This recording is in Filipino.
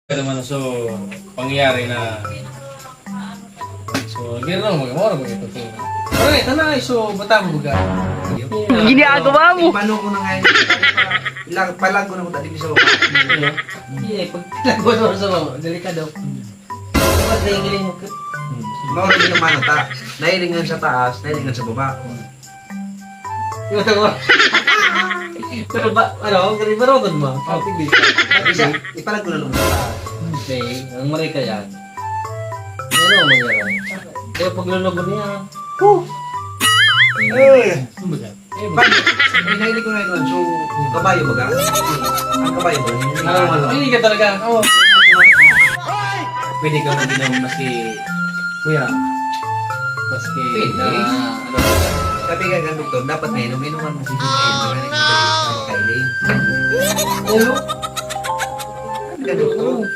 naman so pangyayari na so gano'n mag-amor mo ito to. Alright, tanay so bata mo ga. Ginagawa mo. Paano ko na ngayon? Palago na ko tadi sa baba. Iya, pag lago na sa baba, delikado. Dapat nahigiling mo. Mao rin naman ta. Nairingan sa taas, nairingan sa baba. Yung tawa. Pero ba, ano, gari marunod mo? Kapig Isa, ipalago na lang sa taas. Okay, ang maray ka yan. Ano ang mangyari? Kaya paglulugo niya. Ano ba yan? Paano? Nahilig ko na yun. So, kabayo ba ga? Ang kabayo ba? Hindi ka talaga. Oo. Pwede ka mag-inom maski, kuya, maski Pwede. na, ano, Sabi nga ng doktor, dapat na inuman mo si Jun. Kailing. Ano? Ganun.